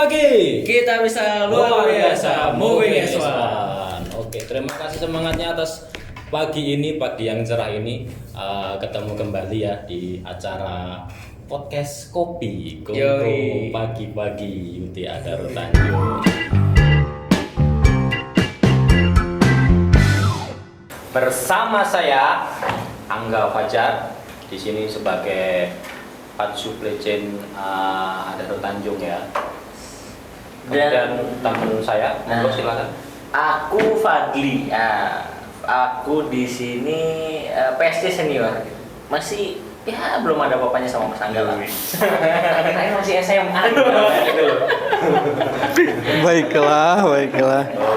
lagi. Kita bisa luar biasa moving as one. Oke, terima kasih semangatnya atas pagi yang cerah ini. Ketemu kembali ya di acara podcast kopi Yoi. pagi-pagi di Adaro Tanjung. Bersama saya Angga Fajar di sini sebagai Patsuplecen Adaro Tanjung ya. Dan teman saya, monggo silakan. Aku Fadli. Aku di sini PSC senior. Masih ya belum ada bapaknya sama Mas Angga lah. Akhirnya masih SMA gitu loh. Baiklah.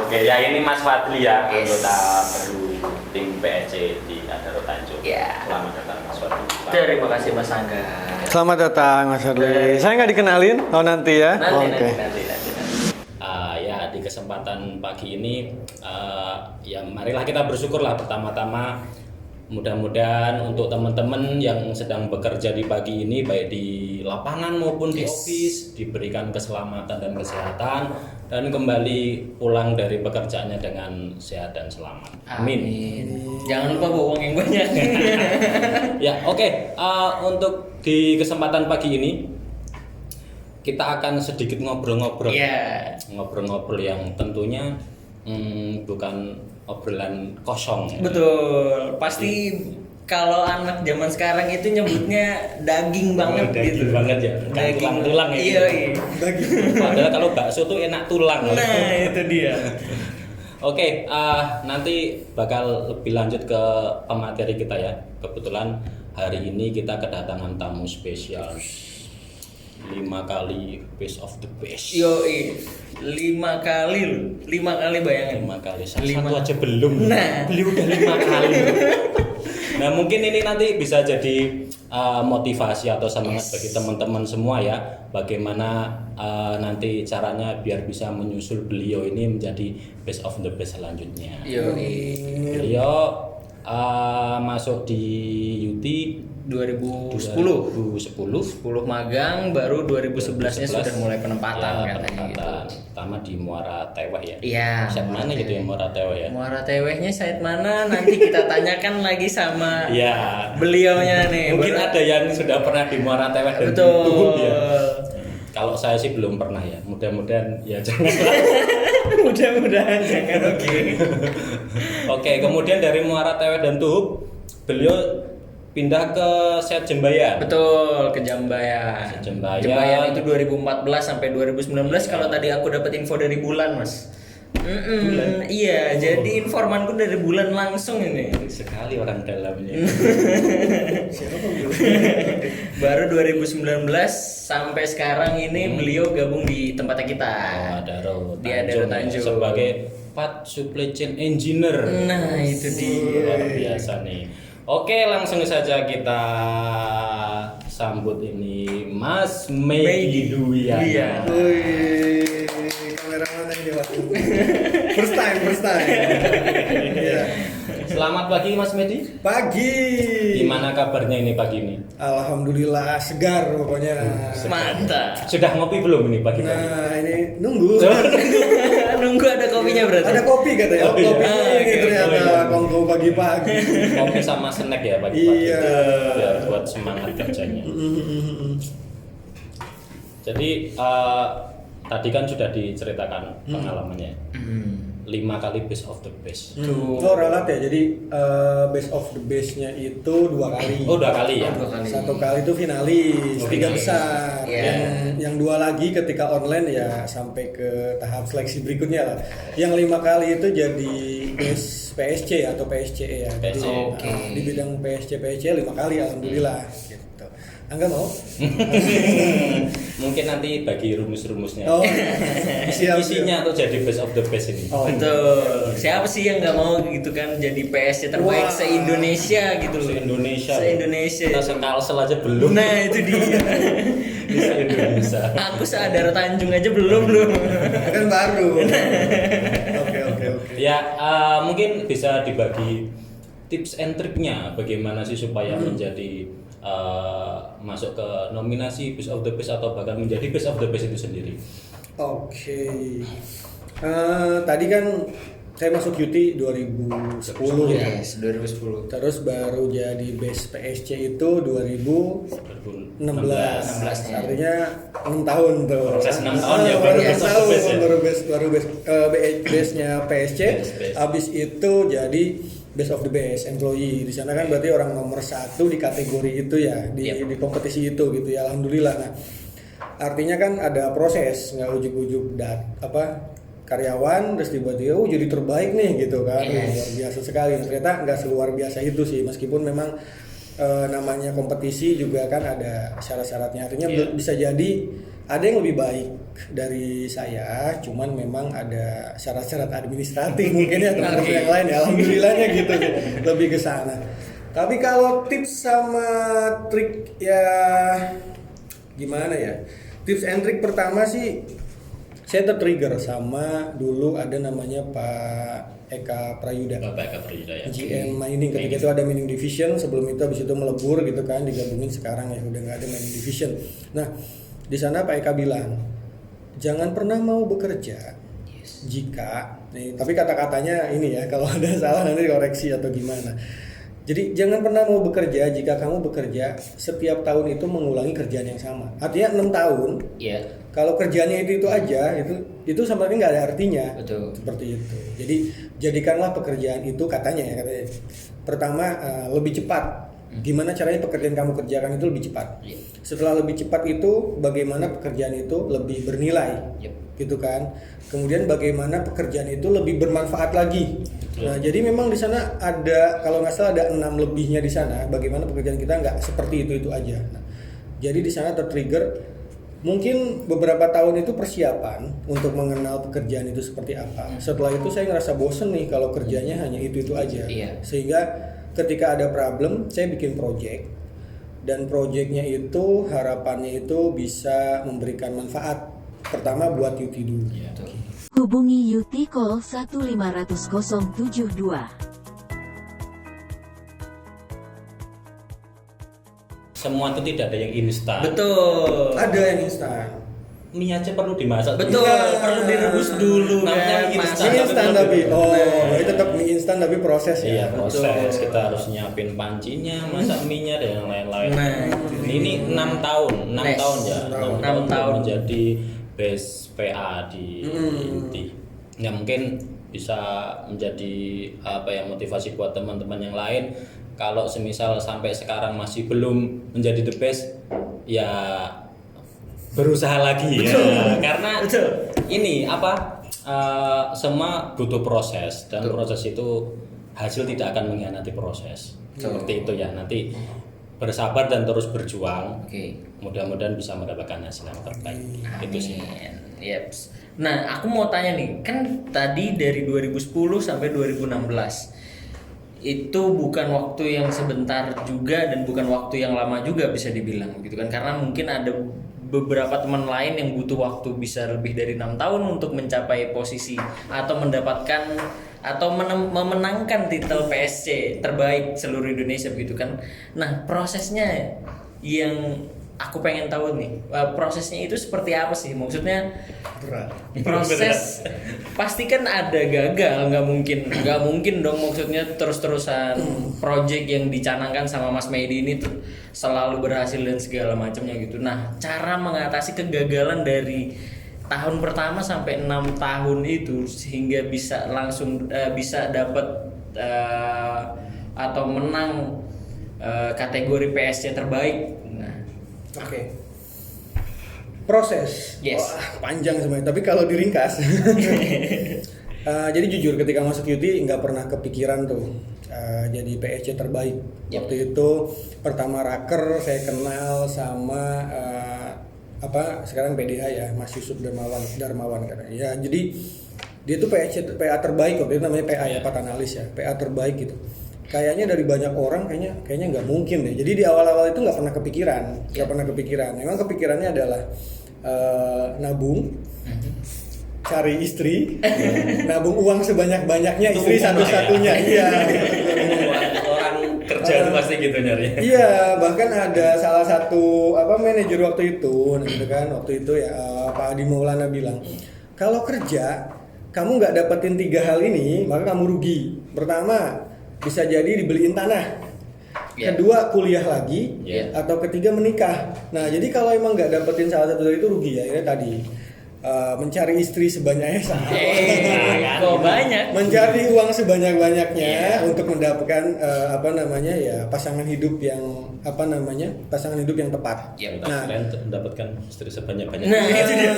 Oke, ya ini Mas Fadli ya, Yes. anggota baru tim PSC di Adaro Tanjung. Ya. Selamat datang Mas Fadli. Terima kasih Mas Angga. Selamat datang Mas Fadli. Saya nggak dikenalin? Oh nanti ya? Nanti. Ya di kesempatan pagi ini ya marilah kita bersyukurlah pertama-tama, mudah-mudahan untuk teman-teman yang sedang bekerja di pagi ini baik di lapangan maupun di office diberikan keselamatan dan kesehatan dan kembali pulang dari pekerjaannya dengan sehat dan selamat. Amin. Jangan lupa bawa uang yang banyak. Ya, oke. Untuk di kesempatan pagi ini kita akan sedikit ngobrol-ngobrol. Iya. Ngobrol-ngobrol yang tentunya bukan obrolan kosong. Ya. Betul. Pasti kalau anak zaman sekarang itu nyebutnya daging banget Daging gitu. banget ya. Bukan tulang-tulang ya. Iya. Padahal kalau bakso tuh enak tulang. Nah, itu dia. Oke, nanti bakal lebih lanjut ke pemateri kita ya. Kebetulan hari ini kita kedatangan tamu spesial. 5 kali best of the best. Yoi. 5 kali loh. 5 kali bayangin. 5 kali. Satu Lima. aja belum. Nah. Beliau udah 5 kali. Nah, mungkin ini nanti bisa jadi motivasi atau semangat bagi teman-teman semua ya. Bagaimana nanti caranya biar bisa menyusul beliau ini menjadi best of the best selanjutnya. Yoi. Beliau masuk di UT 2010 2010 magang, baru 2011-nya sudah mulai penempatan ya, katanya gitu. pertama di Muara Teweh ya. Iya. Saat mana gitu ya Muara Teweh ya? Muara Tewehnya saat mana nanti kita tanyakan lagi sama Iya. beliaunya nih. Mungkin ada yang sudah pernah di Muara Teweh dan Betul. Tuhuk ya. Kalau saya sih belum pernah ya. Mudah-mudahan ya jangan. Mudah-mudahan jangan. Oke, kemudian dari Muara Teweh dan Tuhuk beliau pindah ke Sehat Jembayan. Betul, ke Jambayan. Jambayan. Jambayan itu 2014 sampai 2019 kalau tadi aku dapat info dari Bulan, Mas. Bulan? Iya, jadi informanku dari Bulan langsung ini. Sekali orang dalamnya. Baru 2019 sampai sekarang ini beliau gabung di tempatnya kita. Adaro Di Adaro Tanjung. sebagai Patsuplecen Engineer. Nah, itu dia. Luar biasa nih. Oke, langsung saja kita sambut ini Mas Medi Dwiana. Iya. Wih, kameramen yang dewa. First time. Iya. Selamat pagi Mas Medi. Pagi. Gimana kabarnya ini pagi ini? Alhamdulillah segar pokoknya. Mantap. Sudah ngopi belum ini pagi-pagi? Nah ini nunggu. Nunggu ada kopinya berarti. Ada kopi katanya. Oh, iya. Kopinya ini Oke. ternyata kongko pagi-pagi. Kopi sama snack ya pagi-pagi. Iya. Biar buat semangat kerjanya. Jadi tadi kan sudah diceritakan pengalamannya. 5 kali best of the best. Itu ralat ya. Jadi best of the bestnya itu 2 kali. Oh, 2 kali ya. Dua kali. 1 kali itu finalis, 3 finalis. besar. Iya. Yang 2 lagi ketika online ya sampai ke tahap seleksi berikutnya lah. Yang 5 kali itu jadi best PSC atau PSCE ya. Jadi PSC. di bidang PSC 5 kali alhamdulillah. Gitu. Angga mau? Mungkin nanti bagi rumus-rumusnya. Oh, siap. Isinya tuh jadi best of the best ini. Oh. Betul. Siapa sih yang nggak mau gitu kan jadi PSC terbaik Wah. se-Indonesia gitu loh. Se-Indonesia. Se-Indonesia. Kita se-Kalsel aja belum. Nah, itu dia. Di se-Indonesia. Aku se-Adaro Tanjung aja belum loh. Kan baru. Oke. Ya, mungkin bisa dibagi tips and triknya bagaimana sih supaya menjadi masuk ke nominasi Best of the Best atau bahkan menjadi Best of the Best itu sendiri. Oke. Tadi kan saya masuk UT 2010 ya. Yes, 2010. Terus baru jadi base PSC itu 2016. 2016. Artinya 6 tahun tuh. Proses 6 tahun ya, baru baru masuk tahun, base ya? baru base-nya PSC. Habis itu jadi best of the best employee. Di sana kan berarti orang nomor 1 di kategori itu ya, di kompetisi itu gitu ya. Alhamdulillah. Nah, artinya kan ada proses, nggak ujuk-ujuk karyawan terus tiba-tiba jadi terbaik nih gitu kan. Luar biasa sekali. Nah, ternyata nggak seluar biasa itu sih, meskipun memang namanya kompetisi juga kan ada syarat-syaratnya. Artinya bisa jadi ada yang lebih baik dari saya, cuman memang ada syarat-syarat administratif mungkin ya terhadap yang lain ya. Alhamdulillahnya gitu sih, lebih ke sana. Tapi kalau tips sama trik ya gimana ya? Tips and trik pertama sih saya tertrigger sama dulu ada namanya Pak Eka Prayuda. Bapak Eka Prayuda ya. GM Mining, ketika itu ada mining division, sebelum itu habis itu melebur gitu kan, digabungin sekarang ya udah nggak ada mining division. Nah, di sana Pak Eka bilang, jangan pernah mau bekerja jika, nih, tapi kata-katanya ini ya, kalau ada salah nanti koreksi atau gimana. Jadi jangan pernah mau bekerja jika kamu bekerja setiap tahun itu mengulangi kerjaan yang sama. Artinya 6 tahun. Iya. Kalau kerjanya itu aja, itu sama sekali nggak ada artinya. Betul. Seperti itu. Jadi jadikanlah pekerjaan itu katanya. Pertama lebih cepat. Gimana caranya pekerjaan kamu kerjakan itu lebih cepat. Setelah lebih cepat itu, bagaimana pekerjaan itu lebih bernilai, gitu kan. Kemudian bagaimana pekerjaan itu lebih bermanfaat lagi. Nah, jadi memang di sana ada, kalau nggak salah ada 6 lebihnya di sana. Bagaimana pekerjaan kita nggak seperti itu aja. Nah, jadi di sana tertrigger. Mungkin beberapa tahun itu persiapan untuk mengenal pekerjaan itu seperti apa. Setelah itu saya ngerasa bosen nih kalau kerjanya hanya itu aja. Sehingga ketika ada problem, saya bikin project. Dan projectnya itu harapannya itu bisa memberikan manfaat. Pertama buat UT dulu. Hubungi UT call 1500072. Semua itu tidak ada yang instan. Betul. Ada yang instan. Mie aja perlu dimasak. Betul, perlu direbus dulu Namanya kan. mie instan. Mie instan tapi itu tetap mie instan tapi proses ya. Iya, proses. Kita harus nyiapin pancinya, masak mie-nya dan yang lain-lain. Nah, ini 6 tahun, 6 Nice. tahun ya. 6 tahun. Menjadi base PA di Inti. Ya mungkin bisa menjadi motivasi buat teman-teman yang lain. Kalau semisal sampai sekarang masih belum menjadi the best, ya berusaha lagi ya. Karena ini semua butuh proses dan proses itu hasil tidak akan mengkhianati proses. Seperti itu ya. Nanti bersabar dan terus berjuang. Mudah-mudahan bisa mendapatkan hasil yang terbaik. Itu sih. Yeps. Nah, aku mau tanya nih, kan tadi dari 2010 sampai 2016 itu bukan waktu yang sebentar juga dan bukan waktu yang lama juga bisa dibilang gitu kan, karena mungkin ada beberapa teman lain yang butuh waktu bisa lebih dari 6 tahun untuk mencapai posisi atau mendapatkan atau memenangkan titel PSC terbaik seluruh Indonesia gitu kan. Nah, prosesnya yang aku pengen tahu nih, prosesnya itu seperti apa sih? Maksudnya proses pasti kan ada gagal, nggak mungkin dong, maksudnya terus-terusan project yang dicanangkan sama Mas Medi ini tuh selalu berhasil dan segala macamnya gitu. Nah, cara mengatasi kegagalan dari tahun pertama sampai 6 tahun itu sehingga bisa langsung bisa dapat atau menang kategori PSC terbaik. Oke. Proses. Yes. Wah, panjang semuanya. Tapi kalau diringkas, jadi jujur ketika masuk UT nggak pernah kepikiran tuh jadi PSC terbaik. Waktu itu pertama raker saya kenal sama sekarang PDH ya, Mas Yusuf Darmawan kan. Ya jadi dia tuh PA terbaik waktu itu, namanya PA ya, Pak Analis ya, PA terbaik gitu. Kayaknya dari banyak orang kayaknya nggak mungkin deh. Jadi di awal-awal itu nggak pernah kepikiran. Memang kepikirannya adalah nabung, cari istri, nabung uang sebanyak-banyaknya, istri satu-satunya. Iya. Orang kerja itu pasti gitu nyari. Iya, bahkan ada salah satu manajer waktu itu, gitu kan, waktu itu ya Pak Adi Maulana bilang, kalau kerja kamu nggak dapetin 3 hal ini, maka kamu rugi. Pertama, bisa jadi dibeliin tanah. Kedua, kuliah lagi. Atau ketiga, menikah. Nah, jadi kalau emang nggak dapetin salah satu dari itu rugi ya. Ini tadi mencari istri sebanyak Kok banyak? mencari uang sebanyak-banyaknya untuk mendapatkan pasangan hidup yang pasangan hidup yang tepat. Nah, kalian mendapatkan istri sebanyak-banyaknya.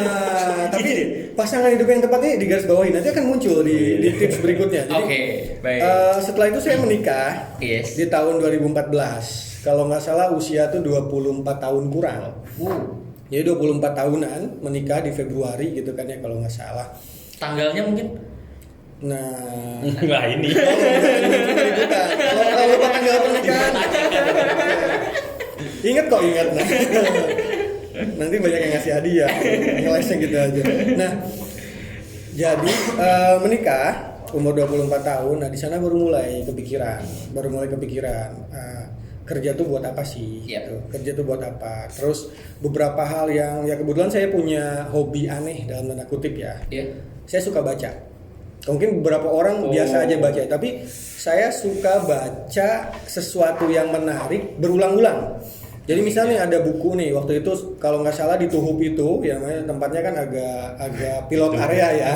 Nah, tapi pasangan hidup yang tepat ini digaris bawahi, nanti akan muncul di tips berikutnya. Jadi, baik. Setelah itu saya menikah di tahun 2014. Kalau nggak salah usia tuh 24 tahun kurang. Jadi 24 tahunan menikah di Februari gitu kan ya kalau nggak salah. Tanggalnya mungkin? Nah, Nah ini. Kalau tanggal pernikahan. Ingat kok ingat. Nah. Nanti banyak yang ngasih hadiah, ngelesnya gitu aja. Nah, jadi menikah umur 24 tahun. Nah, di sana baru mulai kepikiran. Kerja tuh buat apa sih? Gitu. Kerja tuh buat apa? Terus beberapa hal yang ya kebetulan saya punya hobi aneh dalam tanda kutip ya. Saya suka baca. Mungkin beberapa orang biasa aja baca, tapi saya suka baca sesuatu yang menarik berulang-ulang. Jadi misalnya ada buku nih, waktu itu kalau nggak salah di Tuhub itu, ya tempatnya kan agak pilot area ya,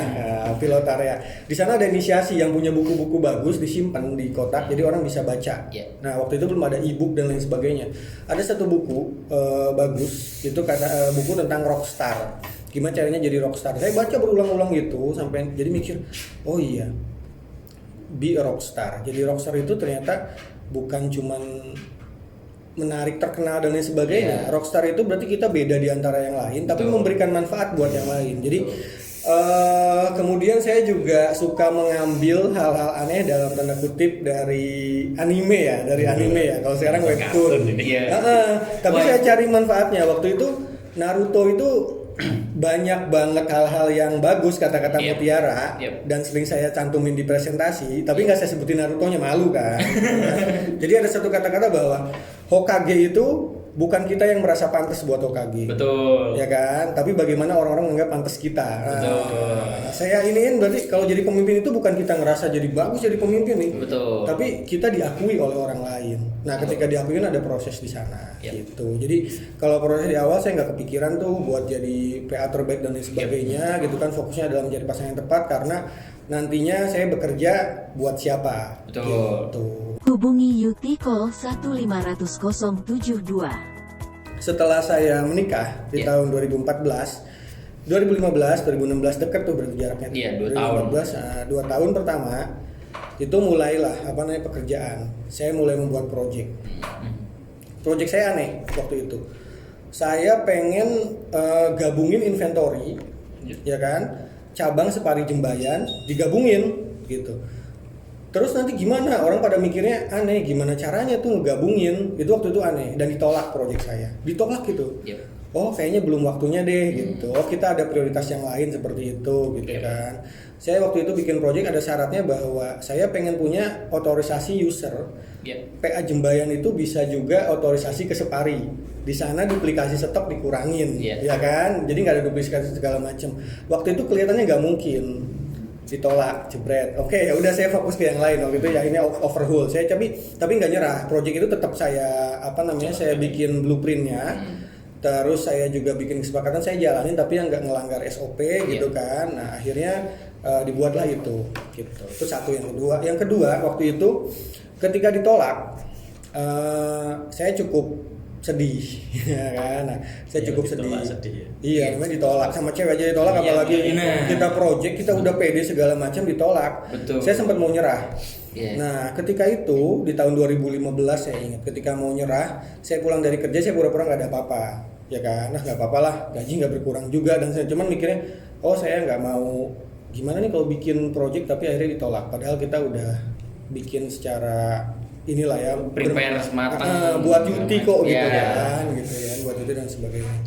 pilot area. Di sana ada inisiasi yang punya buku-buku bagus disimpan di kotak, jadi orang bisa baca. Nah waktu itu belum ada e-book dan lain sebagainya. Ada satu buku bagus, itu buku tentang rockstar. Gimana caranya jadi rockstar? Saya baca berulang-ulang gitu sampai jadi mikir, oh iya, be a rockstar. Jadi rockstar itu ternyata bukan cuman menarik, terkenal dan lain sebagainya. Rockstar itu berarti kita beda di antara yang lain, tapi memberikan manfaat buat yang lain. Jadi kemudian saya juga suka mengambil hal-hal aneh dalam tanda kutip dari anime ya, Kalau sekarang webtoon. Tapi saya cari manfaatnya. Waktu itu Naruto itu banyak banget hal-hal yang bagus, kata-kata mutiara dan sering saya cantumin di presentasi, tapi nggak saya sebutin Naruto-nya, malu kan. Jadi ada satu kata-kata bahwa Hokage itu bukan kita yang merasa pantas buat Hokage. Betul. Ya kan? Tapi bagaimana orang-orang menganggap pantas kita. Betul. Saya iniin berarti kalau jadi pemimpin itu bukan kita ngerasa jadi bagus jadi pemimpin nih. Betul. Tapi kita diakui oleh orang lain. Nah, ketika diakui kan ada proses di sana gitu. Jadi kalau proses di awal saya nggak kepikiran tuh buat jadi PA terbaik dan lain sebagainya gitu kan, fokusnya adalah menjadi pasangan yang tepat karena nantinya saya bekerja buat siapa. Betul. Gitu. Hubungi Yuti call 1500072. Setelah saya menikah di tahun 2014, 2015, 2016 dekat tuh berjaraknya. 2 tahun. 2 tahun pertama itu mulailah pekerjaan. Saya mulai membuat project. Project saya aneh waktu itu. Saya pengen gabungin inventory, ya kan? Cabang Separi Jembayan digabungin gitu. Terus nanti gimana? Orang pada mikirnya aneh, gimana caranya tuh ngegabungin? Itu waktu itu aneh dan ditolak proyek saya. Ditolak gitu. Oh, kayaknya belum waktunya deh gitu. Oh, kita ada prioritas yang lain seperti itu gitu kan. Saya waktu itu bikin proyek ada syaratnya bahwa saya pengen punya otorisasi user. PA Jembayan itu bisa juga otorisasi ke Separi. Di sana duplikasi stok dikurangin, ya kan? Jadi nggak ada duplikasi segala macam. Waktu itu kelihatannya nggak mungkin. Ditolak, jebret. Oke, ya udah saya fokus ke yang lain. Waktu itu ya ini overhaul. Saya tapi nggak nyerah. Project itu tetap saya saya bikin blueprintnya. Terus saya juga bikin kesepakatan saya jalanin tapi yang nggak ngelanggar SOP gitu kan. Nah akhirnya dibuatlah itu. Gitu. Itu satu. Yang kedua waktu itu ketika ditolak, saya cukup sedih, ya kan? Nah, saya cukup sedih. Iya, namanya ditolak sama cewek aja ditolak, apalagi kita project, kita udah pede segala macam ditolak. Betul. Saya sempat mau nyerah. Nah, ketika itu di tahun 2015 saya ingat, ketika mau nyerah, saya pulang dari kerja, saya pura-pura nggak ada apa-apa, ya kan? Nah, nggak apa-apa lah, gaji nggak berkurang juga, dan saya cuman mikirnya, oh saya nggak mau, gimana nih kalau bikin project tapi akhirnya ditolak, padahal kita udah bikin secara inilah ya prepare matang buat Yuti kok gitu kan buat Yuti dan sebagainya.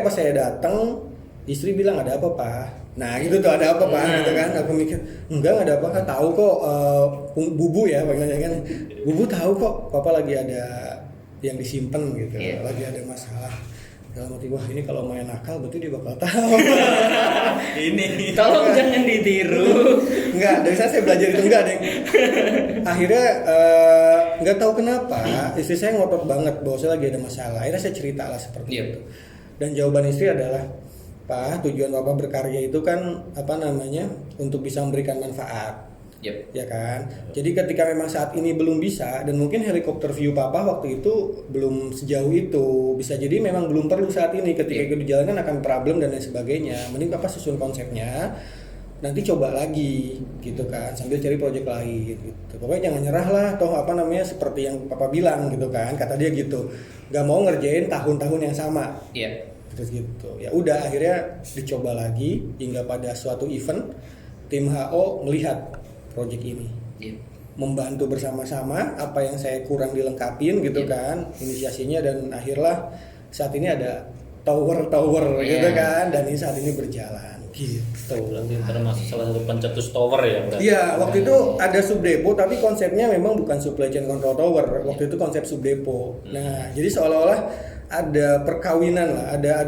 Pas saya datang istri bilang ada apa Pak, Nah gitu tuh ada apa Pak gitu kan, aku mikir enggak ada apa kan, tahu kok Bubu ya panggilnya kan, Bubu tahu kok Papa lagi ada yang disimpan gitu, lagi ada masalah. Dalam hati, wah ini kalau main nakal berarti dia bakal tahu. Ini tolong jangan ditiru. Enggak, dari sana saya belajar itu enggak deh. Akhirnya nggak tahu kenapa istri saya ngotot banget bahwa saya lagi ada masalah. Akhirnya saya cerita lah seperti itu. Dan jawaban istri adalah, Pak, tujuan Bapak berkarya itu kan untuk bisa memberikan manfaat. Ya kan. Jadi ketika memang saat ini belum bisa, dan mungkin helikopter view Papa waktu itu belum sejauh itu, bisa jadi memang belum perlu saat ini. Ketika itu dijalankan akan problem dan lain sebagainya. Mending Papa susun konsepnya, nanti coba lagi gitu kan, sambil cari proyek lain gitu. Pokoknya jangan nyerah lah, toh seperti yang Papa bilang gitu kan, kata dia gitu. Gak mau ngerjain tahun-tahun yang sama. Terus gitu. Ya udah akhirnya dicoba lagi hingga pada suatu event tim HO melihat proyek ini, membantu bersama-sama apa yang saya kurang dilengkapin gitu kan inisiasinya, dan akhirnya saat ini ada tower gitu kan, dan ini saat ini berjalan gitu. Berarti termasuk salah satu pencetus tower ya berarti. Iya, waktu itu ada subdepo tapi konsepnya memang bukan supply chain control tower. Waktu itu konsep subdepo. Nah, jadi seolah-olah ada perkawinan lah, ada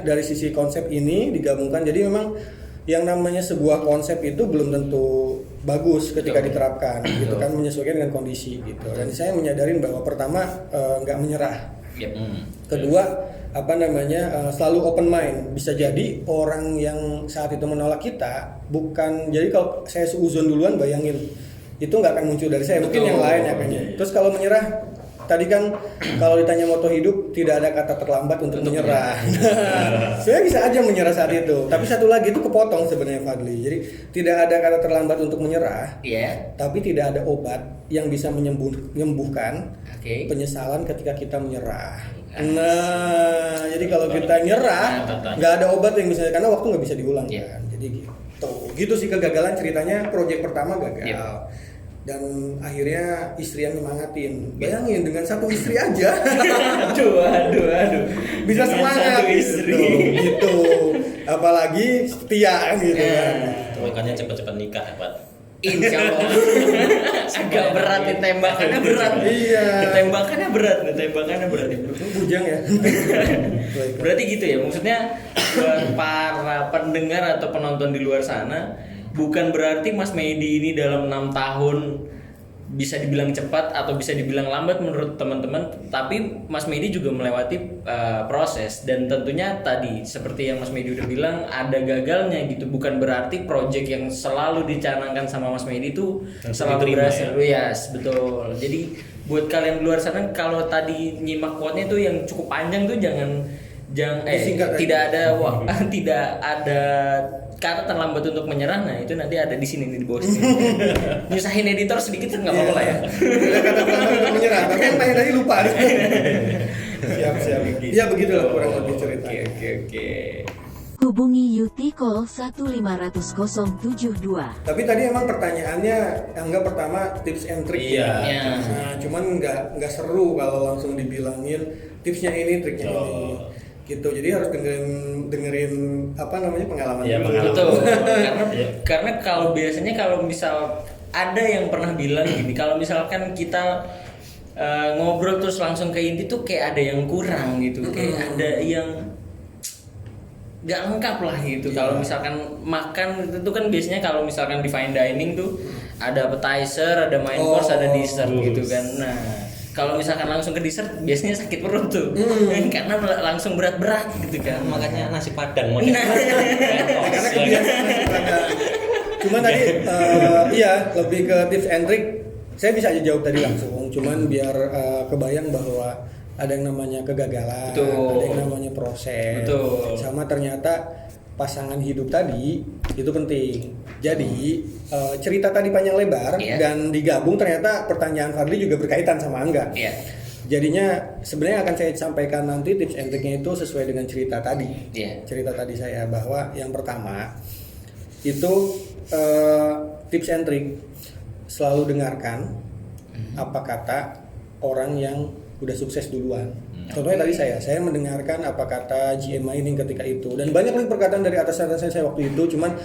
dari sisi konsep ini digabungkan. Jadi memang yang namanya sebuah konsep itu belum tentu bagus ketika diterapkan gitu kan, menyesuaikan dengan kondisi gitu. Dan saya menyadarin bahwa pertama nggak menyerah. Kedua selalu open mind. Bisa jadi orang yang saat itu menolak kita bukan, jadi kalau saya suuzon duluan, bayangin itu nggak akan muncul dari saya, mungkin yang lain akannya. Terus kalau menyerah, tadi kan kalau ditanya moto hidup, tidak ada kata terlambat untuk menyerah. Saya bisa aja menyerah saat itu. Tapi satu lagi itu kepotong sebenarnya Fadli. Jadi tidak ada kata terlambat untuk menyerah. Tapi tidak ada obat yang bisa menyembuhkan penyesalan ketika kita menyerah. Nah, jadi kalau kita nyerah, nggak ada obat yang bisa, karena waktu nggak bisa diulang kan. Jadi gitu sih kegagalan ceritanya. Proyek pertama gagal. Dan akhirnya istri yang nyemangatin. Bayangin dengan satu istri aja. aduh. Bisa dengan semangat gitu. Apalagi setia gitu kan. Makanya cepat-cepat nikah, Pak. Insya Allah. Agak berat nih, tembakannya berat. Iya. Tembakannya berat. Bujang ya. Berarti gitu ya. Maksudnya buat para pendengar atau penonton di luar sana, bukan berarti Mas Medi ini dalam 6 tahun bisa dibilang cepat atau bisa dibilang lambat menurut teman-teman, tapi Mas Medi juga melewati proses, dan tentunya tadi seperti yang Mas Medi udah bilang ada gagalnya gitu. Bukan berarti project yang selalu dicanangkan sama Mas Medi itu selalu berhasil. Yes, betul. Jadi buat kalian di luar sana, kalau tadi nyimak quote-nya itu yang cukup panjang tuh jangan tidak ada kata terlambat untuk menyerah. Nah itu nanti ada di sini nih, di bawah sini. Nyusahin editor sedikit nggak apa-apa lah ya. Ada kata terlambat untuk menyerah, tapi yang tanya tadi lupa. Siap. Ya begitulah kurang lebih ceritanya. Oke. Hubungi Yuti call 1500772. Tapi tadi emang pertanyaannya enggak pertama tips and trick. Nah, cuman enggak seru kalau langsung dibilangin tipsnya ini, triknya ini. Gitu. Jadi harus dengerin pengalaman dulu. Betul. Karena kalau biasanya kalau misal ada yang pernah bilang gini, kalau misalkan kita ngobrol terus langsung ke inti tuh kayak ada yang kurang gitu, kayak ada yang nggak lengkap lah gitu. Kalau misalkan makan itu kan biasanya kalau misalkan di fine dining tuh ada appetizer, ada main course, ada dessert gitu kan. Nah kalau misalkan langsung ke dessert biasanya sakit perut tuh, karena langsung berat-berat gitu kan. Makanya nasi padang karena kebiasaan nasi padang. Cuman tadi lebih ke tips and trick. Saya bisa aja jawab tadi langsung. Cuman biar kebayang bahwa ada yang namanya kegagalan, ada yang namanya proses. Sama ternyata pasangan hidup tadi itu penting. Jadi cerita tadi panjang lebar dan digabung, ternyata pertanyaan Fadli juga berkaitan sama Angga. Jadinya sebenarnya akan saya sampaikan nanti tips and triknya itu sesuai dengan cerita tadi. Cerita tadi saya bahwa yang pertama itu tips and trik, selalu dengarkan apa kata orang yang udah sukses duluan. Contohnya tadi saya mendengarkan apa kata GM Mining ketika itu, dan banyak nih perkataan dari atasan saya waktu itu, cuman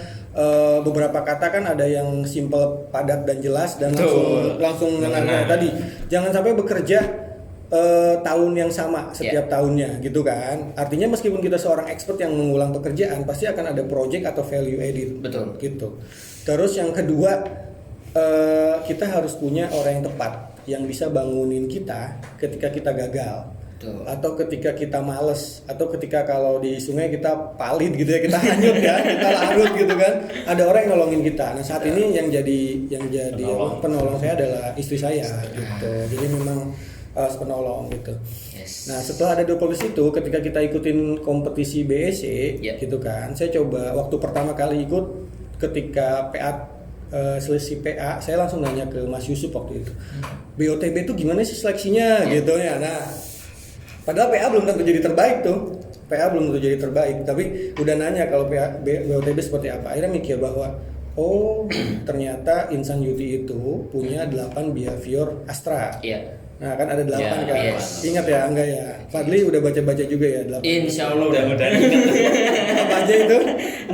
beberapa kata kan ada yang simple, padat dan jelas, dan langsung mengenai tadi jangan sampai bekerja tahun yang sama setiap tahunnya gitu kan. Artinya meskipun kita seorang expert yang mengulang pekerjaan, pasti akan ada project atau value added. Betul. Gitu. Terus yang kedua, kita harus punya orang yang tepat yang bisa bangunin kita ketika kita gagal. Betul. Atau ketika kita males, atau ketika kalau di sungai kita palit gitu ya, kita hanyut ya, kita larut gitu kan. Ada orang yang nolongin kita. Nah, saat ini yang jadi penolong saya adalah istri saya gitu. Jadi memang penolong gitu. Yes. Nah, setelah ada dua polisi itu, ketika kita ikutin kompetisi BSC gitu kan, saya coba waktu pertama kali ikut ketika PA selisih PA, saya langsung nanya ke Mas Yusuf waktu itu, BOTB itu gimana sih seleksinya gitu ya. Nah, padahal PA belum tentu jadi terbaik tuh, PA belum tentu jadi terbaik, tapi udah nanya kalau PA, BOTB seperti apa. Akhirnya mikir bahwa oh ternyata Insan Yuti itu punya 8 behavior Astra. Iya. Nah kan ada 8 kan, yes. Ingat ya enggak ya? Fadli udah baca-baca juga ya 8. Insya Allah udah Apa aja itu?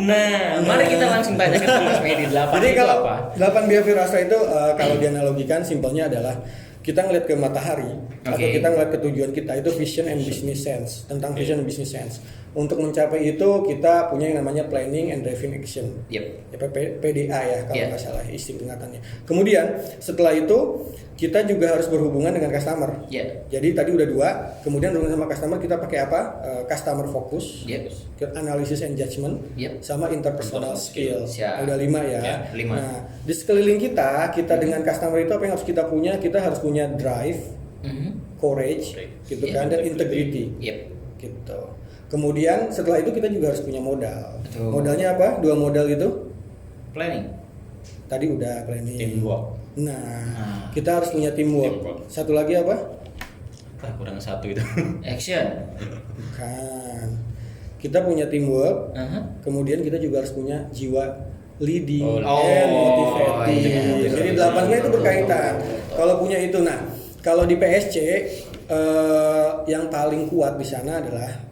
Nah, mari kita langsung tanya ke Mas Medi 8 Jadi itu kalau apa? 8 behavior Astra itu kalau dianalogikan simpelnya adalah kita ngeliat ke matahari atau kita ngeliat ke tujuan kita, itu vision and business sense, tentang vision and business sense. Untuk mencapai itu kita punya yang namanya planning and driving action. Yep. PDA ya kalau nggak salah istilah singkatannya. Kemudian setelah itu kita juga harus berhubungan dengan customer. Jadi tadi udah 2, kemudian hubungan sama customer kita pakai apa? Customer focus, analysis and judgment, sama interpersonal skill. Udah 5 ya. 5. Nah, di sekeliling kita dengan customer itu apa yang harus kita punya? Kita harus punya drive, courage, gitu kan, dan integrity. Gitu. Kemudian setelah itu kita juga harus punya modal. Betul. Modalnya apa? 2 modal itu? Planning. Tadi udah planning. Teamwork. Nah, kita harus punya teamwork. Satu lagi apa? Kurang 1 itu. Action. Bukan. Kita punya teamwork. Kemudian kita juga harus punya jiwa leading and motivating. Jadi 8-nya itu berkaitan. Kalau punya itu, nah, kalau di PSC yang paling kuat di sana adalah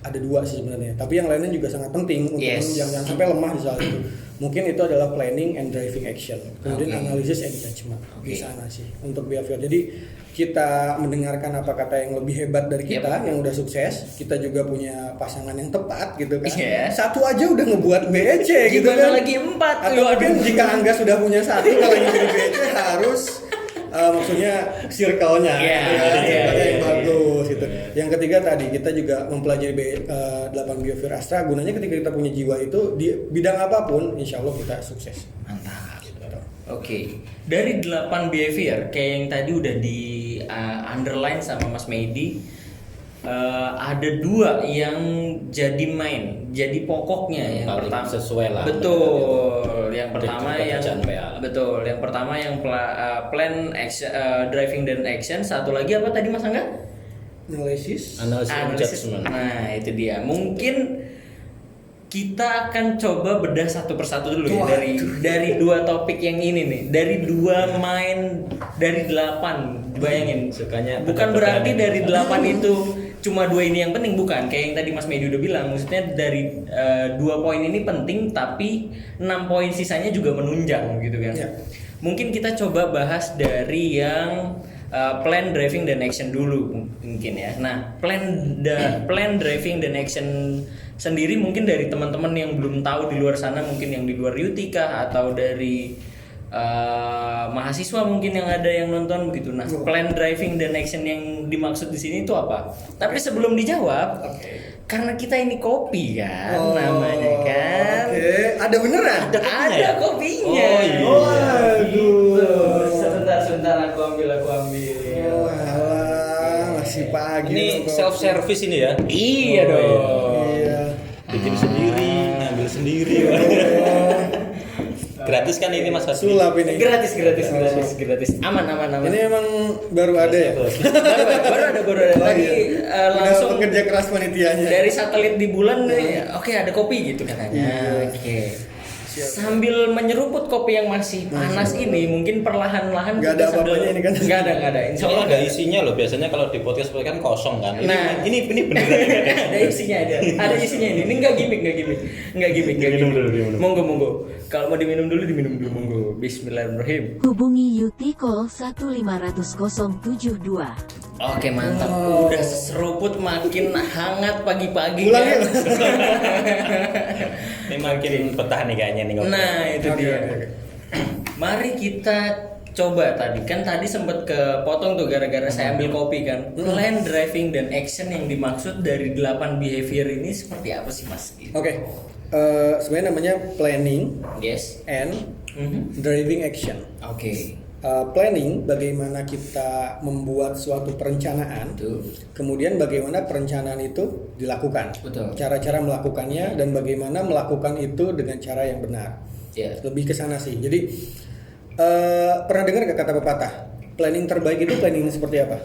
ada 2 sih sebenarnya, tapi yang lainnya juga sangat penting untuk jangan sampai lemah di soal itu. Mungkin itu adalah planning and driving action, kemudian analysis and judgment di sana sih untuk behavior. Jadi kita mendengarkan apa kata yang lebih hebat dari kita yang udah sukses, kita juga punya pasangan yang tepat gitu kan. Satu aja udah ngebuat BEC gitu kan. Lagi 4. Atau mungkin jika Angga sudah punya 1, kalau yang jadi BEC harus maksudnya circle-nya yang bagus gitu. Yang ketiga tadi kita juga mempelajari 8 behavior Astra, gunanya ketika kita punya jiwa itu di bidang apapun, insya Allah kita sukses. Mantap. Oke. Dari 8 behavior kayak yang tadi udah di underline sama Mas Medi, ada 2 yang jadi jadi pokoknya. Yang paling pertama sesuai lah. Betul. Yang pertama yang pertama yang plan action, driving dan action. Satu lagi apa tadi Mas Angga? Analysis judgment. Nah, itu dia. Mungkin kita akan coba bedah satu persatu dulu ya dari 2 topik yang ini nih. Dari 2 dari 8. Bayangin, bukan berarti dari 8 itu cuma 2 ini yang penting, bukan. Kayak yang tadi Mas Medi udah bilang, maksudnya dari 2 poin ini penting, tapi 6 poin sisanya juga menunjang gitu kan. Mungkin kita coba bahas dari yang plan, driving, dan action dulu mungkin ya. Nah, plan, driving, dan action sendiri mungkin dari teman-teman yang belum tahu di luar sana, mungkin yang di luar Yutika atau dari mahasiswa mungkin yang ada yang nonton begitu. Nah, plan, driving, dan action yang dimaksud di sini itu apa? Tapi sebelum dijawab, karena kita ini kopi kan namanya kan. Ada beneran? Ada kopinya. Waduh. Sebentar aku ambil. Masih pagi. Ini self service ini ya? Iya dong. Iya. Bikin sendiri, ngambil sendiri. Gratis kan ini Mas Hasbi? Sulap ini. Gratis. Aman. Ini emang baru ada ya? baru ada. Tadi langsung bekerja keras panitianya. dari satelit di bulan nih. Oke, ada kopi gitu katanya. Oke. Sambil menyeruput kopi yang masih panas ini, mungkin perlahan-lahan Nggak ada apa-apanya ini kan? Nggak ada. Insya Allah Soalnya ada isinya loh. Biasanya kalau di podcast kan kosong kan. Nah. Ini beneran. ada isinya ada isinya ini nggak gimmick Diminum dulu. monggo kalau mau diminum dulu monggo. Bismillahirrahmanirrahim. Hubungi Yuti Call 1500072. Oke, mantap. Udah seruput makin hangat pagi-pagi Pulang kan? yuk. Ini makin betah nih kayaknya nih. Nah itu Oke, dia. oke. Mari kita coba tadi sempat kepotong tuh gara-gara saya ambil kopi kan. Plan, driving, dan action yang dimaksud dari 8 behavior ini seperti apa sih Mas? Oke. Sebenarnya namanya planning Yes. and driving action. Oke. Planning bagaimana kita membuat suatu perencanaan, Betul. kemudian bagaimana perencanaan itu dilakukan, Betul. cara-cara melakukannya dan bagaimana melakukan itu dengan cara yang benar. Ya. Lebih ke sana sih. Jadi pernah dengar gak kata pepatah? Planning terbaik itu planning seperti apa?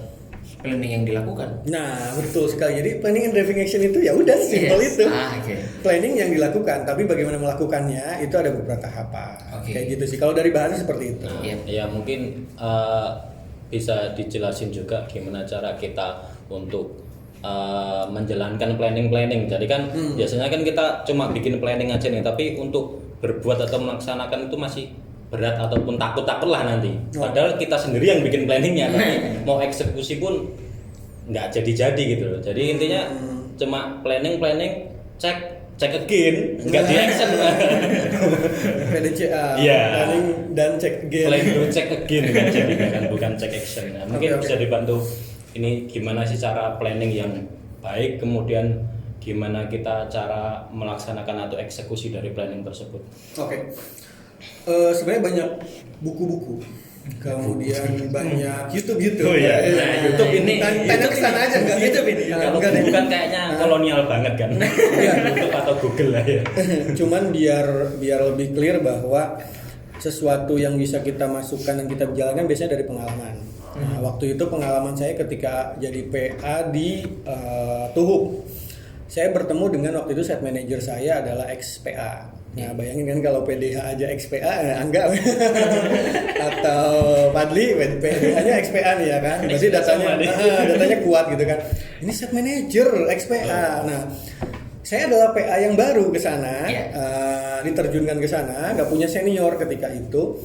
Planning yang dilakukan. Nah, betul sekali. Jadi planning and driving action itu ya udah simpel Yes. itu. Oke. Planning yang dilakukan, tapi bagaimana melakukannya itu ada beberapa tahapan. Oke. Kayak gitu sih. Kalau dari bahasa seperti itu. Iya. Ya mungkin bisa dijelasin juga gimana cara kita untuk menjalankan planning. Jadi kan biasanya kan kita cuma bikin planning aja nih, tapi untuk berbuat atau melaksanakan itu masih berat ataupun takut lah nanti. Padahal kita sendiri yang bikin planningnya, tapi mau eksekusi pun nggak jadi gitu loh. Jadi intinya cuma planning, check again, nggak di action. PDCA, Iya. planning dan check again. Plan to check again kan jadinya kan, bukan check action. Nah, mungkin Oke. bisa dibantu ini gimana sih cara planning yang baik, kemudian gimana kita cara melaksanakan atau eksekusi dari planning tersebut. Oke. Sebenarnya banyak buku-buku. Kemudian banyak YouTube. Oh iya. Nah, YouTube ini. Tanya ke sana aja enggak? YouTube ini. Kalau Enggak deh. bukan kayaknya kolonial banget kan. Iya. YouTube atau Google lah ya. Cuman biar lebih clear bahwa sesuatu yang bisa kita masukkan dan kita jalankan biasanya dari pengalaman. Nah, waktu itu pengalaman saya ketika jadi PA di Tuhuk. Saya bertemu dengan waktu itu set manager saya adalah ex PA. Nah, bayangin kan kalau PDH aja ex PA, enggak. Atau Padli, PDH-nya ex PA nih ya kan. Berarti datanya kuat gitu kan. Ini set manager ex PA. Nah, saya adalah PA yang baru ke sana, diterjunkan ke sana, nggak punya senior ketika itu,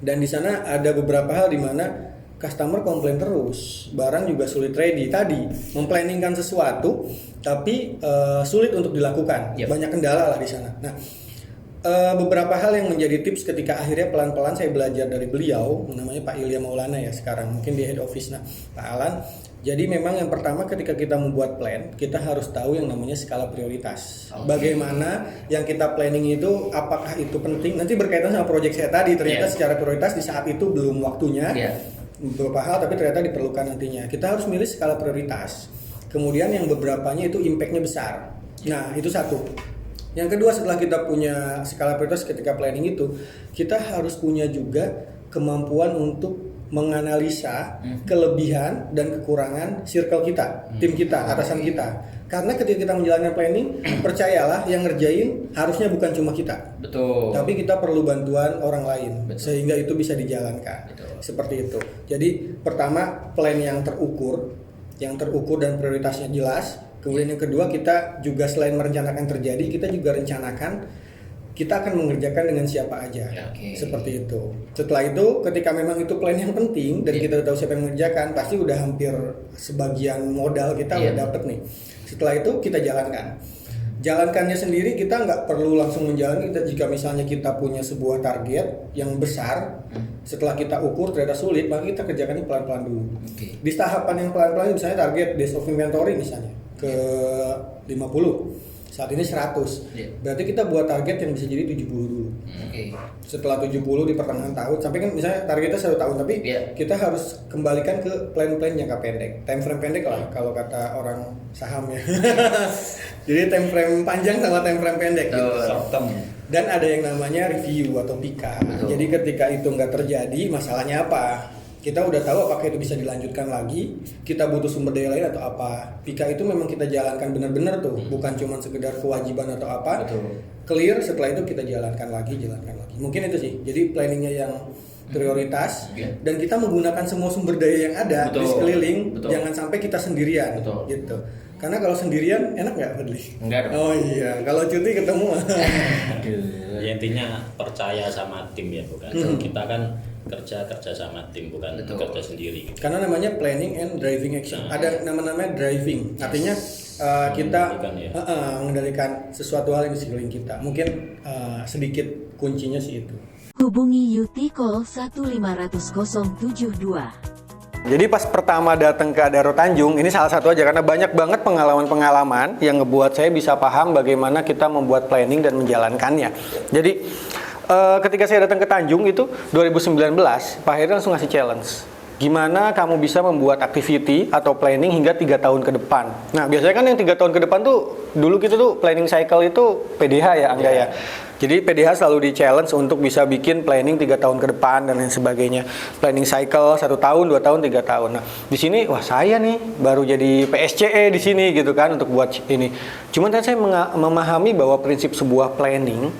dan di sana ada beberapa hal di mana customer komplain terus, barang juga sulit ready. Tadi memplanningkan sesuatu, tapi sulit untuk dilakukan, banyak kendala lah di sana. Nah, beberapa hal yang menjadi tips ketika akhirnya pelan-pelan saya belajar dari beliau, namanya Pak Ilya Maulana ya sekarang, mungkin di head office. Nah, Pak Alan. Jadi memang yang pertama ketika kita membuat plan, kita harus tahu yang namanya skala prioritas. Bagaimana yang kita planning itu, apakah itu penting? Nanti berkaitan sama proyek saya tadi, ternyata secara prioritas di saat itu belum waktunya. Beberapa hal tapi ternyata diperlukan nantinya. Kita harus milih skala prioritas. Kemudian yang beberapanya itu impact-nya besar. Nah, itu satu. Yang kedua, setelah kita punya skala prioritas ketika planning itu, kita harus punya juga kemampuan untuk menganalisa kelebihan dan kekurangan circle kita, tim kita, atasan kita. Karena ketika kita menjalankan planning, percayalah yang ngerjain harusnya bukan cuma kita. Betul. Tapi kita perlu bantuan orang lain. Betul. Sehingga itu bisa dijalankan. Betul. Seperti itu. Jadi pertama plan yang terukur dan prioritasnya jelas. Kemudian yang kedua, kita juga selain merencanakan terjadi, kita juga rencanakan kita akan mengerjakan dengan siapa aja. Seperti itu. Setelah itu, ketika memang itu plan yang penting dan kita tahu siapa yang mengerjakan, pasti udah hampir sebagian modal kita udah dapet nih. Setelah itu kita jalankan. Jalankannya sendiri kita nggak perlu langsung menjalani. Kita jika misalnya kita punya sebuah target yang besar, setelah kita ukur ternyata sulit, maka kita kerjakannya pelan-pelan dulu. Di tahapan yang pelan-pelan, misalnya target days of inventory misalnya ke 50. Saat ini 100. Berarti kita buat target yang bisa jadi 70 dulu. Setelah 70 di pertengahan tahun, sampai kan misalnya targetnya 1 tahun, tapi kita harus kembalikan ke plan-plan jangka pendek. Time frame pendek lah kalau kata orang saham ya. Jadi time frame panjang sama time frame pendek gitu. Dan ada yang namanya review atau PIKA. Jadi ketika itu nggak terjadi, masalahnya apa? kita udah tahu apakah itu bisa dilanjutkan lagi, kita butuh sumber daya lain atau apa. Pika itu memang kita jalankan benar-benar tuh, bukan cuma sekedar kewajiban atau apa. Betul. Clear, setelah itu kita jalankan lagi. Mungkin itu sih. Jadi planningnya yang prioritas dan kita menggunakan semua sumber daya yang ada di sekeliling. Jangan sampai kita sendirian. Gitu. Karena kalau sendirian enak nggak, Fadli? Enggak dong. Oh iya, kalau cuti ketemu. Ya, intinya percaya sama tim ya, bukan? Kita kan kerja sama tim, bukan kerja sendiri. Gitu. Karena namanya planning and driving action. Ada nama-namanya driving. Artinya kita mengendalikan sesuatu hal yang di sekeliling kita. Mungkin sedikit kuncinya sih itu. Hubungi Yuti call 1500772. Jadi pas pertama datang ke Adaro Tanjung, ini salah satu aja karena banyak banget pengalaman-pengalaman yang ngebuat saya bisa paham bagaimana kita membuat planning dan menjalankannya. Jadi ketika saya datang ke Tanjung itu 2019, Pak Heri langsung ngasih challenge. Gimana kamu bisa membuat activity atau planning hingga 3 tahun ke depan. Nah biasanya kan yang 3 tahun ke depan tuh, dulu kita tuh planning cycle itu PDH ya Angga ya. Jadi PDH selalu di challenge untuk bisa bikin planning 3 tahun ke depan dan lain sebagainya. Planning cycle 1 tahun, 2 tahun, 3 tahun. Nah di sini wah saya nih baru jadi PSCE di sini gitu kan untuk buat ini. Cuman kan saya memahami bahwa prinsip sebuah planning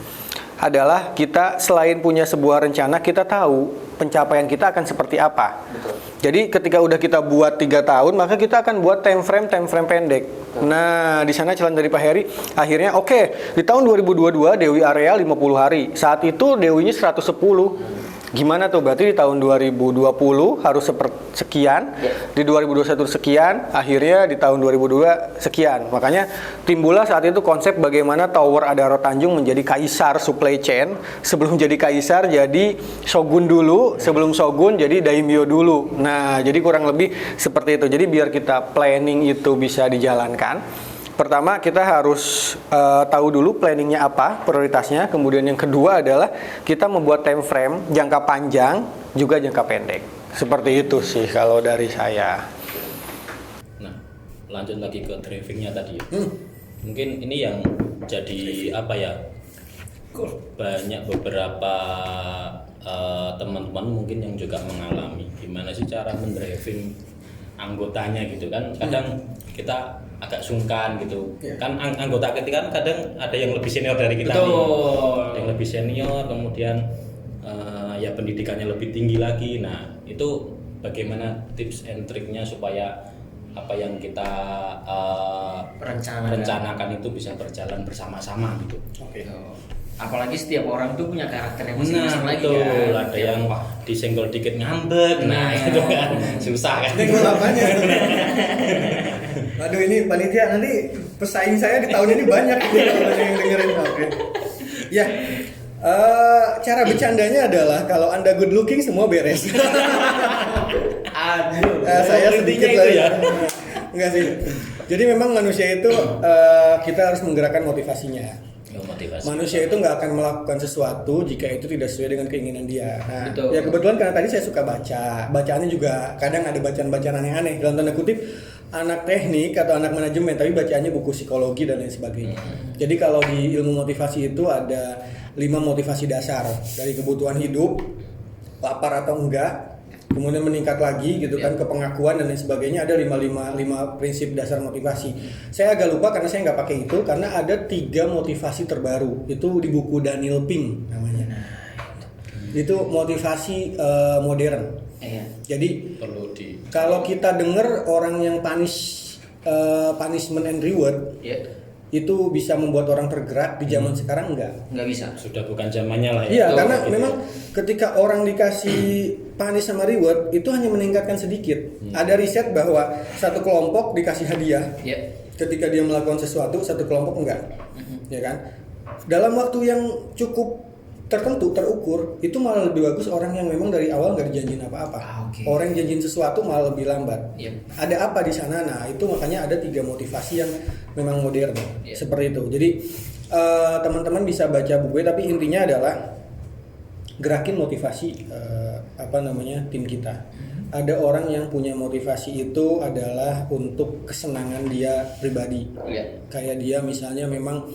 adalah kita selain punya sebuah rencana, kita tahu pencapaian kita akan seperti apa. Betul. Jadi ketika udah kita buat 3 tahun, maka kita akan buat time frame pendek. Betul. Nah, di sana challenge dari Pak Heri, akhirnya oke, di tahun 2022 Dewi area 50 hari. Saat itu Dewinya 110. Gimana tuh? Berarti di tahun 2020 harus sekian, di 2021 sekian, akhirnya di tahun 2022 sekian. Makanya timbullah saat itu konsep bagaimana Tower Adaro Tanjung menjadi kaisar supply chain. Sebelum jadi kaisar jadi shogun dulu, sebelum shogun jadi daimyo dulu. Nah, jadi kurang lebih seperti itu. Jadi biar kita planning itu bisa dijalankan, pertama kita harus tahu dulu planningnya apa, prioritasnya. Kemudian yang kedua adalah kita membuat time frame jangka panjang juga jangka pendek. Seperti itu sih kalau dari saya. Nah, lanjut lagi ke drivingnya tadi. Mungkin ini yang jadi apa ya? Banyak beberapa teman-teman mungkin yang juga mengalami gimana sih cara mendriving anggotanya gitu kan. Kadang kita agak sungkan gitu. Kan anggota kita kan kadang ada yang lebih senior dari kita nih. Yang lebih senior, kemudian ya pendidikannya lebih tinggi lagi. Nah, itu bagaimana tips and triknya supaya apa yang kita rencanakan itu bisa berjalan bersama-sama gitu. Oke. Apalagi setiap orang tuh punya karakter yang masing-masing lagi betul. kan. Ada yang disenggol dikit ngambek. Nah, itu kan susah kan. Senggol apanya? Aduh, ini panitia nanti pesaing saya di tahun ini banyak nih kalau yang dengerin. Oke. Ya, cara bercandanya adalah kalau Anda good looking semua beres. Aduh. Saya sedikit itu lah ya. Enggak sih. Jadi memang manusia itu kita harus menggerakkan motivasinya. Motivasi. Manusia itu nggak akan melakukan sesuatu jika itu tidak sesuai dengan keinginan dia. Nah, Betul. ya kebetulan karena tadi saya suka baca, bacaannya juga kadang ada bacaan-bacaan aneh-aneh dalam tanda kutip anak teknik atau anak manajemen, tapi bacaannya buku psikologi dan lain sebagainya. Jadi kalau di ilmu motivasi itu ada 5 motivasi dasar dari kebutuhan hidup, lapar atau enggak, kemudian meningkat lagi gitu kan ke pengakuan dan lain sebagainya. Ada 5 prinsip dasar motivasi. Saya agak lupa karena saya nggak pakai itu karena ada 3 motivasi terbaru itu di buku Daniel Pink namanya. Itu motivasi modern. Jadi Perlu di kalau kita dengar orang yang punishment and reward itu bisa membuat orang tergerak, di zaman sekarang nggak bisa. sudah bukan zamannya lah ya. Iya, karena memang ketika orang dikasih punish sama reward itu hanya meningkatkan sedikit. Ada riset bahwa satu kelompok dikasih hadiah ketika dia melakukan sesuatu, satu kelompok enggak. Ya kan? Dalam waktu yang cukup tertentu, terukur, itu malah lebih bagus orang yang memang dari awal nggak dijanjiin apa-apa. Orang yang janjiin sesuatu malah lebih lambat. Ada apa di sana? Nah, itu makanya ada 3 motivasi yang memang modern. Seperti itu. Jadi teman-teman bisa baca buku, tapi intinya adalah gerakin motivasi tim kita. Ada orang yang punya motivasi itu adalah untuk kesenangan dia pribadi. Kayak dia misalnya memang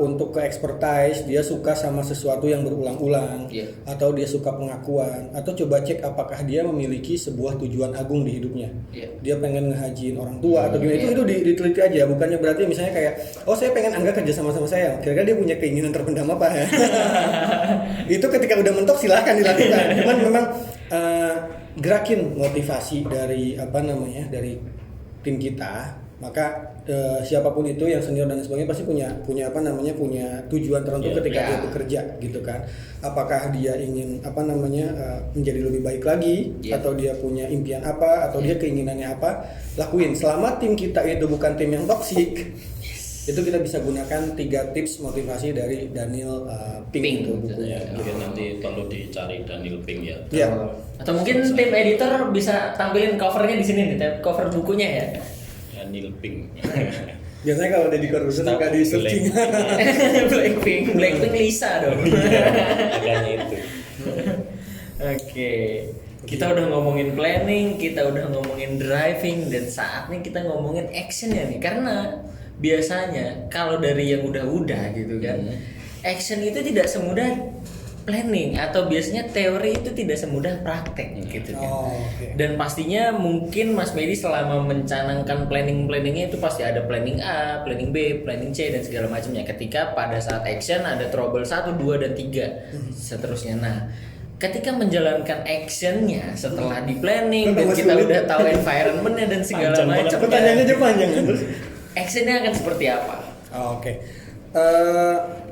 untuk ke expertise, dia suka sama sesuatu yang berulang-ulang, atau dia suka pengakuan, atau coba cek apakah dia memiliki sebuah tujuan agung di hidupnya. Dia pengen ngehajiin orang tua atau gimana, itu diteliti aja, bukannya berarti misalnya kayak, oh saya pengen Angga kerja sama saya, kira-kira dia punya keinginan terpendam apa ya? Itu ketika udah mentok silahkan dilakukan, cuman memang gerakin motivasi dari dari tim kita, maka siapapun itu yang senior dan sebagainya pasti punya tujuan tertentu ketika dia bekerja gitu kan. Apakah dia ingin menjadi lebih baik lagi, atau dia punya impian apa, atau dia keinginannya apa, lakuin. Selama tim kita itu bukan tim yang toksik, itu kita bisa gunakan 3 tips motivasi dari Daniel Pink itu bukunya. Mungkin nanti perlu dicari Daniel Pink ya. Atau mungkin tim editor bisa tampilin covernya di sini nih, cover bukunya ya. Daniel Pink. Biasanya kalau ada di korupsi suka di searching. Blackpink Lisa dong. Makanya itu. Oke. Kita udah ngomongin planning, kita udah ngomongin driving, dan saatnya kita ngomongin action ya nih. Karena biasanya kalau dari yang udah-udah gitu kan, action itu tidak semudah planning, atau biasanya teori itu tidak semudah praktek gitu kan. Dan pastinya mungkin Mas Medi selama mencanangkan planningnya itu pasti ada planning A, planning B, planning C dan segala macamnya. Ketika pada saat action ada trouble 1, 2 dan 3 seterusnya. Nah, ketika menjalankan actionnya setelah di planning dan kita udah tahu environmentnya dan segala macam, pertanyaannya aja panjang terus. Actionnya akan seperti apa?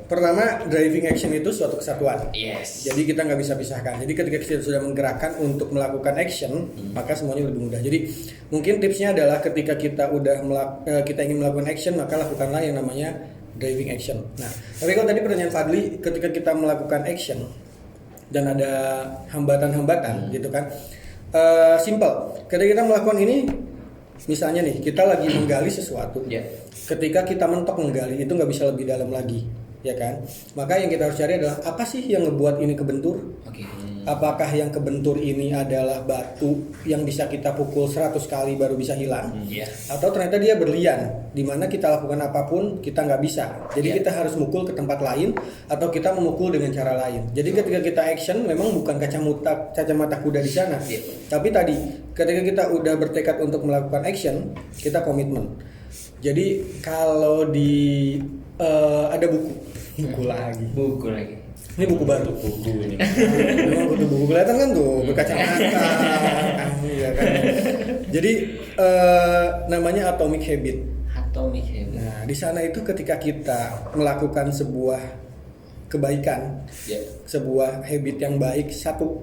Pertama, driving action itu suatu kesatuan. Yes. Jadi kita nggak bisa pisahkan. Jadi ketika kita sudah menggerakkan untuk melakukan action, maka semuanya lebih mudah. Jadi mungkin tipsnya adalah ketika kita kita ingin melakukan action, maka lakukanlah yang namanya driving action. Nah, tapi kalau tadi pertanyaan Fadli, ketika kita melakukan action dan ada hambatan-hambatan gitu kan, simple. Ketika kita melakukan ini, misalnya nih, kita lagi menggali sesuatu. Ketika kita mentok menggali itu nggak bisa lebih dalam lagi, ya kan? Maka yang kita harus cari adalah apa sih yang ngebuat ini kebentur? Apakah yang kebentur ini adalah batu yang bisa kita pukul 100 kali baru bisa hilang? Atau ternyata dia berlian, di mana kita lakukan apapun kita nggak bisa. Jadi kita harus mukul ke tempat lain, atau kita memukul dengan cara lain. Jadi ketika kita action, memang bukan kacamata kuda di sana. Tapi tadi ketika kita udah bertekad untuk melakukan action, kita komitmen. Jadi kalau ada buku lagi. Ini buku baru. Ini. Memang butuh buku, kelihatan kan tuh berkacamata. Ya kan. Jadi namanya Atomic Habit. Nah, di sana itu ketika kita melakukan sebuah kebaikan, sebuah habit yang baik, 0,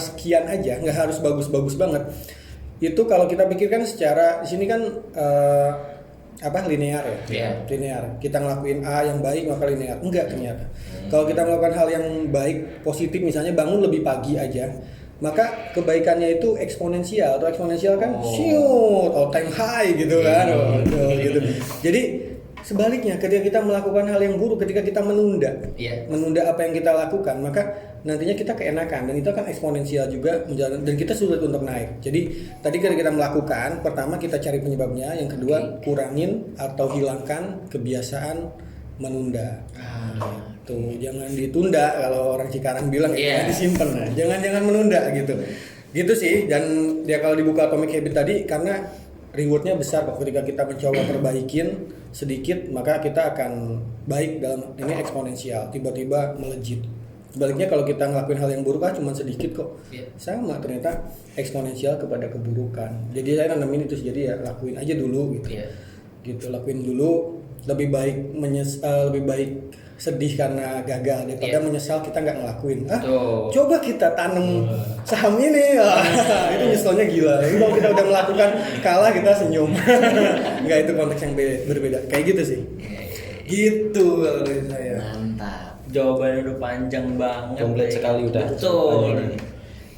sekian aja, nggak harus bagus-bagus banget. Itu kalau kita pikirkan secara di sini kan linear ya. Linear. Kita ngelakuin A yang baik maka linear. Enggak ternyata. Kalau kita melakukan hal yang baik, positif, misalnya bangun lebih pagi aja, maka kebaikannya itu eksponensial. Atau eksponensial kan all time high gitu kan. Gitu. Jadi sebaliknya, ketika kita melakukan hal yang buruk, ketika kita menunda apa yang kita lakukan, maka nantinya kita keenakan, dan itu akan eksponensial juga menjalan, dan kita sulit untuk naik. Jadi tadi ketika kita melakukan, pertama kita cari penyebabnya, yang kedua kurangin atau hilangkan kebiasaan menunda. Tuh, jangan ditunda, kalau orang Cikarang bilang jangan disimpan, jangan menunda gitu. Gitu sih. Dan dia kalau dibuka Atomic Habit tadi, karena rewardnya besar kok ketika kita mencoba perbaikin sedikit, maka kita akan baik dalam ini eksponensial, tiba-tiba melejit. Sebaliknya kalau kita ngelakuin hal yang buruk cuma sedikit kok, sama ternyata eksponensial kepada keburukan. Jadi saya nanamin itu, jadi ya lakuin aja dulu gitu. Gitu, lakuin dulu, lebih baik sedih karena gagal daripada menyesal kita nggak ngelakuin. Coba kita tanam saham ini, itu nyeselnya gila. Jadi kalau kita udah melakukan kalah, kita senyum. Nggak, itu konteks yang berbeda. Kayak gitu sih. Gitu kalau dari saya. Mantap. Jawabannya udah panjang banget. Komplit sekali udah. Betul.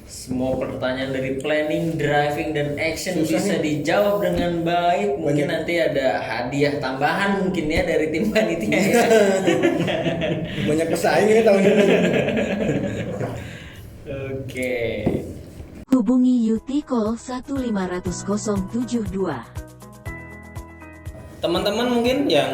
Semua pertanyaan dari planning, driving, dan action bisa dijawab dengan baik. Mungkin nanti ada hadiah tambahan mungkin ya dari tim panitia ya. Banyak pesaing ini tahun ini. Oke. Hubungi UT Call 1500072. teman-teman mungkin yang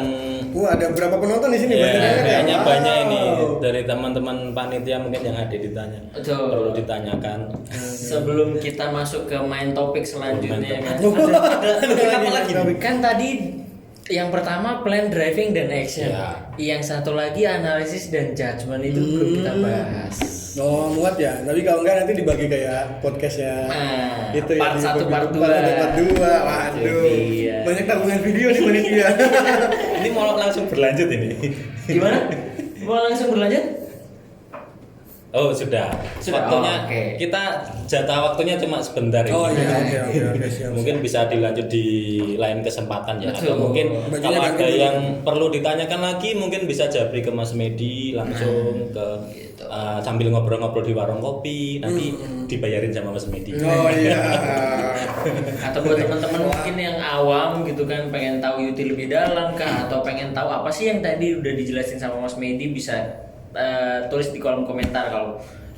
Ada berapa penonton di sini? ya, Banyak banget ya? kayaknya Wow. banyak ini dari teman-teman panitia mungkin yang ada ditanya. Betul. Perlu ditanyakan. Sebelum kita masuk ke main topik selanjutnya, Main kan, topik. ada apa lagi? Topik. Kan tadi yang pertama plan driving dan action. Ya. Yang satu lagi analisis dan judgment itu belum kita bahas. Oh, muat ya. Tapi kalau enggak nanti dibagi kayak podcastnya Nah, itu part ya. 1, part 2. Part 2. Waduh. Iya. Banyak tabungan video di panitia. Ini mau langsung berlanjut ini. Gimana? Mau langsung berlanjut? Oh sudah. Sudah, Waktunya oh, oke. kita jatah waktunya cuma sebentar ini. Oh iya, oke, siap. Mungkin bisa dilanjut di lain kesempatan ya. Betul. Atau mungkin Bajunya kalau ganti ada dulu. yang perlu ditanyakan lagi mungkin bisa japri ke Mas Medi langsung ke gitu. sambil ngobrol-ngobrol di warung kopi nanti dibayarin sama Mas Medi. Oh iya. Atau buat teman-teman mungkin yang awam gitu kan pengen tahu Yuti lebih dalam kah atau pengen tahu apa sih yang tadi udah dijelasin sama Mas Medi bisa tulis di kolom komentar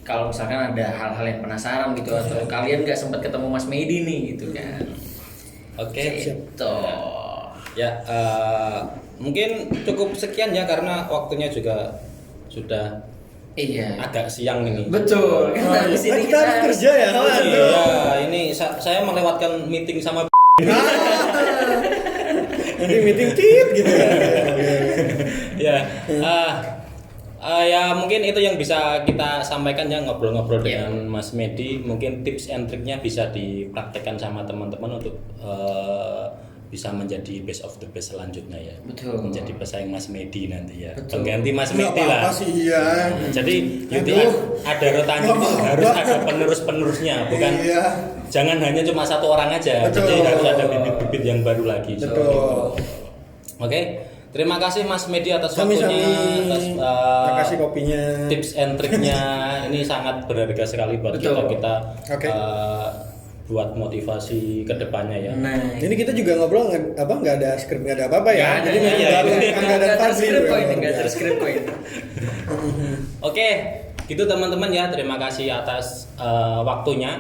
kalau misalkan ada hal-hal yang penasaran gitu atau kalian nggak sempat ketemu Mas Medi nih gitu kan. Oke. Gitu. Ya mungkin cukup sekian ya karena waktunya juga sudah Iya. agak siang ini. Betul. Kan Oh, habis iya. ini Kita harus kerja ya. Oh, Waduh. iya, ini saya melewatkan meeting sama Nanti meeting tit gitu ya. ya. Ya mungkin itu yang bisa kita sampaikan ya ngobrol-ngobrol dengan Mas Medi. Mungkin tips and triknya bisa dipraktekkan sama teman-teman untuk bisa menjadi best of the best selanjutnya ya. Betul. Menjadi pesaing Mas Medi nanti ya. Betul. Pengganti Mas Nggak Medi lah. apa-apa sih, iya. Jadi Yuti Aduh. ada rotasi harus ada penerus-penerusnya, bukan Iya. jangan hanya cuma satu orang aja. Betul. Jadi harus ada bibit-bibit yang baru lagi. Betul. Oke, terima kasih Mas Medi atas Sami-sami. waktunya, atas Terima kasih kopinya. tips and triknya. Ini sangat berharga sekali buat Betul. kita Oke. buat motivasi kedepannya ya. Nah, Ini kita juga ngobrol nggak ada skrip, nggak ada apa-apa ya. Nggak ada, Jadi memang iya, baru iya. Angga dan Fadli. terskrip kok ini, luar nggak biasa. terskrip kok ini. Oke, gitu teman-teman ya. Terima kasih atas waktunya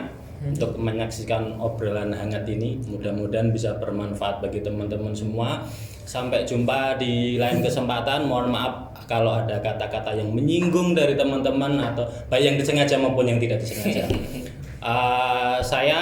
untuk menyaksikan obrolan hangat ini. Mudah-mudahan bisa bermanfaat bagi teman-teman semua. Sampai jumpa di lain kesempatan. Mohon maaf kalau ada kata-kata yang menyinggung dari teman-teman atau baik yang disengaja maupun yang tidak disengaja. Saya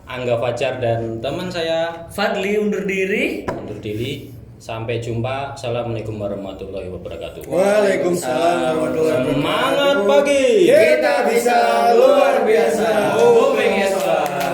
Angga Fajar dan teman saya Fadli undur diri. undur diri. Sampai jumpa. Assalamualaikum warahmatullahi wabarakatuh. Waalaikumsalam warahmatullahi wabarakatuh. Semangat pagi. Kita bisa luar biasa. Booming ya sobat.